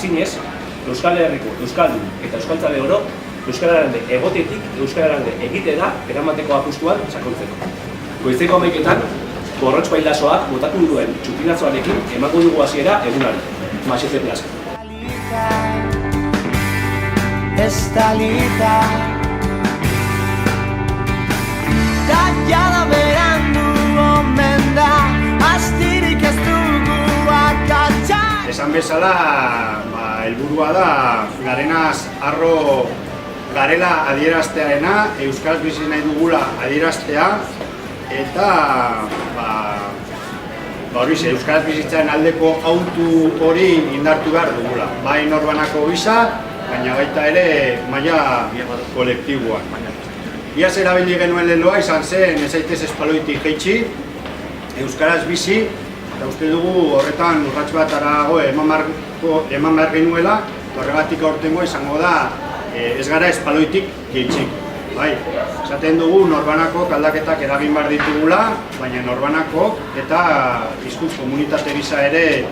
zinez, Euskal Herriko Euskaldun eta Euskaltzale oro Euskararen egotetik Euskararen egitera eramateko apustuan sakontzeko. Goizeko 11etan, Gorrotx Bailasoak botatu duen txupinatzoarekin emango dugu hasiera egunari. Masize plaza. Estalita da jada berandu omen da astirik ez dugu akatsa. Esan bezala, helburua da garenaz harro garela adieraztearena, euskaraz bizi nahi dugula adieraztea eta horixe, euskaraz bizitzaren aldeko autu hori indartu behar dugula. Bai norbanako gisa, baina baita ere maila kolektiboan. Iaz erabili genuen leloa izan zen ez zaitez espaloitik jaitsi, euskaraz bizi, eta uste dugu horretan urrats bat arago eman behar genuela, horregatik aurtengo izango da ez gara espaloitik jaitsiko. Bai, esaten dugu norbanako aldaketak eragin behar ditugula, baina norbanako eta hizkuntz komunitate gisa ere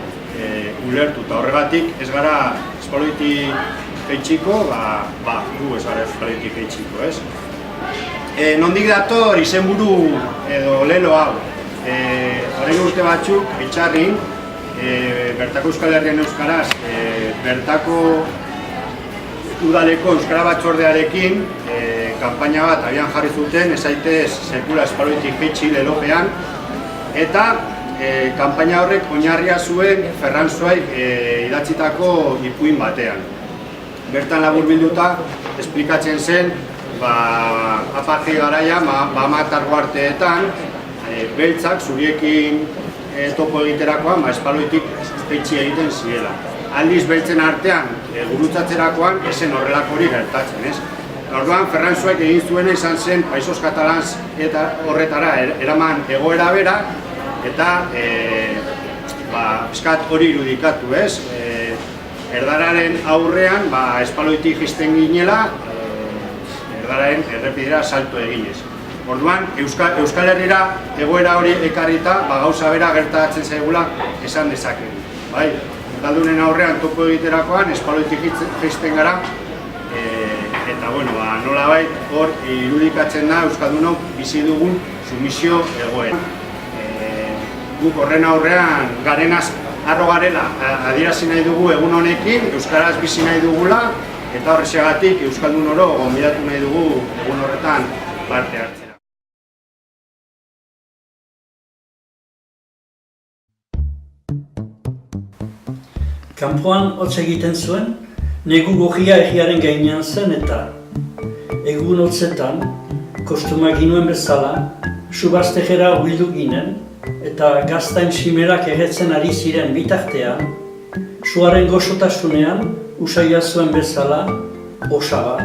ulertu, eta horregatik ez gara espaloitik jaitsiko, gu ez gara espaloitik jaitsiko, ez? Nondik dator izenburu edo lelo hau? Horrein urte batzuk, Etxarrin, bertako Euskal Herrian euskaraz, bertako udaleko euskara batzordearekin kanpaina bat abian jarri zuten, ez zaitez sekula espaloitik jaitsi lelopean, eta kanpaina horrek oinarria zuen Ferran Zuaik idatzitako ipuin batean. Bertan laburbilduta esplikatzen zen apartheid garaian, Bamatar arteetan, beltzak zuriekin topo egiterakoan espaloitik jaitsi egiten zirela. Aldiz beltzen artean gurutzatzerakoan esen horrelako hori gertatzen, ez? Orduan, Ferran Zuaik egin zuena izan zen Paisos Catalans eta horretara eraman egoera bera eta pixkat hori irudikatu, ez? Erdararen aurrean espaloitik jaisten ginela, erdararen errepidera salto eginez. Orduan, Euskal Herrira egoera hori ekarrita gauza bera gertatzen zaigula esan dezakegu. Euskaldunen aurrean topo egiterakoan espaloitik jaisten gara, eta nolabait hor irudikatzen da Euskaldunok bizi dugun sumisio egoera. Guk horren aurrean garenaz harro garela adierazi nahi dugu egun honekin, euskaraz bizi nahi dugula, eta horrexegatik Euskaldun oro gonbidatu nahi dugu egun horretan parte hartzera. Kanpoan hotz egiten zuen, negu gorria egiaren gainean zen eta egun hotzetan, kostuma ginuen bezala, subaztejera huildu ginen eta gaztain simerak erretzen ari ziren bitartean, suaren goxotasunean usaia zuen bezala, Osaba,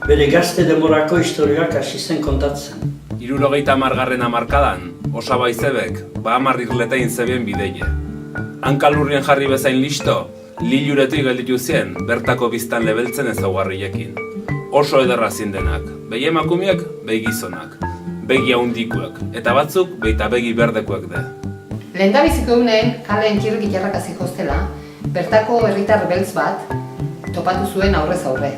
bere gazte demorako historiak hasi zen kontatzen. 70. hamarkadan, Osaba izebek, Bahamar irletein zebien bideie. Hankalurrien jarri bezain listo, liluretik gelditu zien, bertako biztan lebeltzen ezaugarriekin. Oso ederra zindenak, behi emakumeak, behi gizonak, begi haundikuek, eta batzuk beita begi berdekuek de. Lehendabiziko egunen, kalen kirrik jarrakaz ikostela, bertako herritar beltz bat topatu zuen aurrez aurre.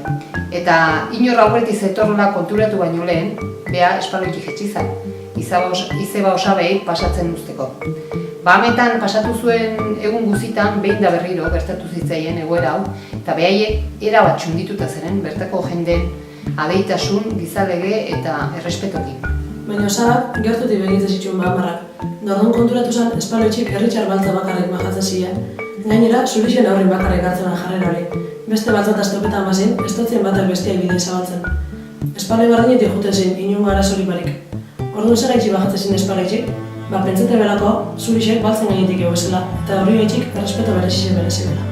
Eta inor aurreti zetorrola konturatu baino lehen, bea espaloitik jetxizan, izeba Osabei pasatzen usteko. Bahametan pasatu zuen egun guzitan behin da berriro gertatu zitzaien egoera hau, eta behaiek erabat txundituta zeren bertako jenden adeitasun, gizalege eta errespetokin. Baina Osabak gertutik begitzen zituen Bahamarrak. Nordun konturatu zen espaloitxik herritxar baltza bakarrik majatzen ziren. Gainera, zurixen aurrin bakarrik hartzen jarrera hori. Beste batzat aztopetan bazin, ez dutzen batak bestiak bidea zabaltzen. Espaloi bardinetik juten zen, inungo arazori barik. Orduan zer gaitxik bajatzen zin espaloitxik, pentsate belako, zurixek baltzen gainetik egozela, eta horri gaitxik errespeto berezizien berezibela.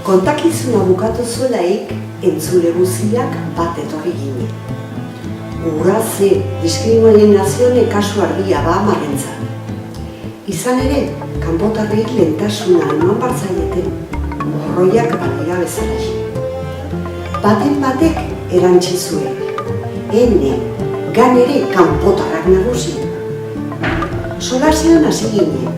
Kontakizuna bukatu zuelaik, entzule guziak bat etorri ginen. Urraze, diskriminazioen kasu argia Bahamarentzat. Izan ere, kanpotarrei lehentasuna eman bartzaieten, morroiak balira bezala. Baten batek erantzi zuen, ene, ganere kanpotarrak nagusi. Solasean hasi ginen.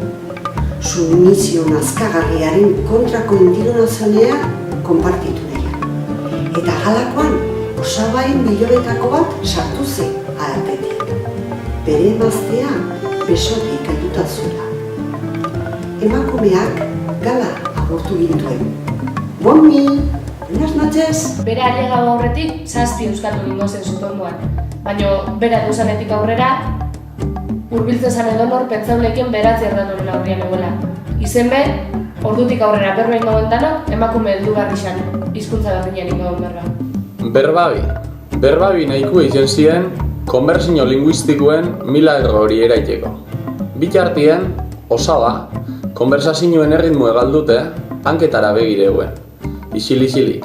sumisio nazkagarriaren kontrako indignazionea konpartitu nahi. Eta halakoan, osabain bilobetako bat sartu zen ahatetik. Bere emaztea besotik helduta zuela. Emakumeak gala agurtu gintuen. Bonmi, buenas noches. Bere ailegau aurretik 7 euskatu gingo zen sutonduan. Baina bera deusanetik aurrera, hurbiltzen zan edonor pentsaulekien beratzi erdanoren aurrian egoela. Izen be, ordutik aurrera berba ingo dentanok, emakume heldugarri xan, hizkuntza berdinen ingo den berba. Berbabi nahiko izen ziren, konbertsio linguistikoen milagro hori eraiteko. Bitartien, osaba, konversazioen erritmo egaldute, hanketara begireuen, isil-isilik.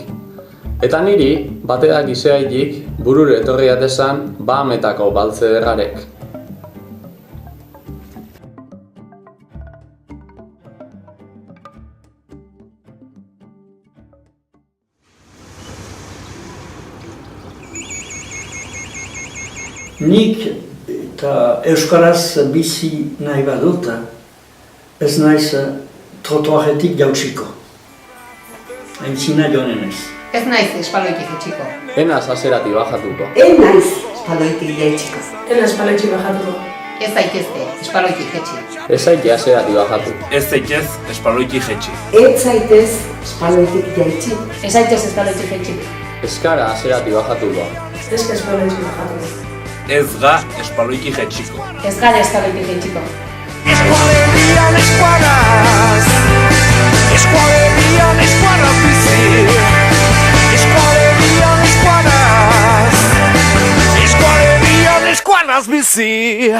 Eta niri, bateak izeaitik, burure etorri atezan, bahametako baltze derrarek. Nik eta euskaraz bizi nahi badut, ez naiz trotuaretik jautsiko. Aintzina joanen ez. Ez naiz espaloitik etxiko. Enaz azerati bajatuko. Naiz espaloitik jaitsiko. Ela espaloitik bajatuko. Ez zaitezte espaloitik etxi. Ez zaite azerati bajatu. Ez zaitez espaloitik jetxi. Ez zaitez espaloitik jaitsi. Ez zaitez espaloitik etxik. Ez gara azerati bajatuko. Ez que espaloitik bajatuko. Ez ga espaloitik jetxiko. Ez gara espaloitik etxiko. Eskualegian eskuadaz, eskualegian eskuadaz bizi. Eskualegian eskuadaz, eskualegian eskuadaz bizi.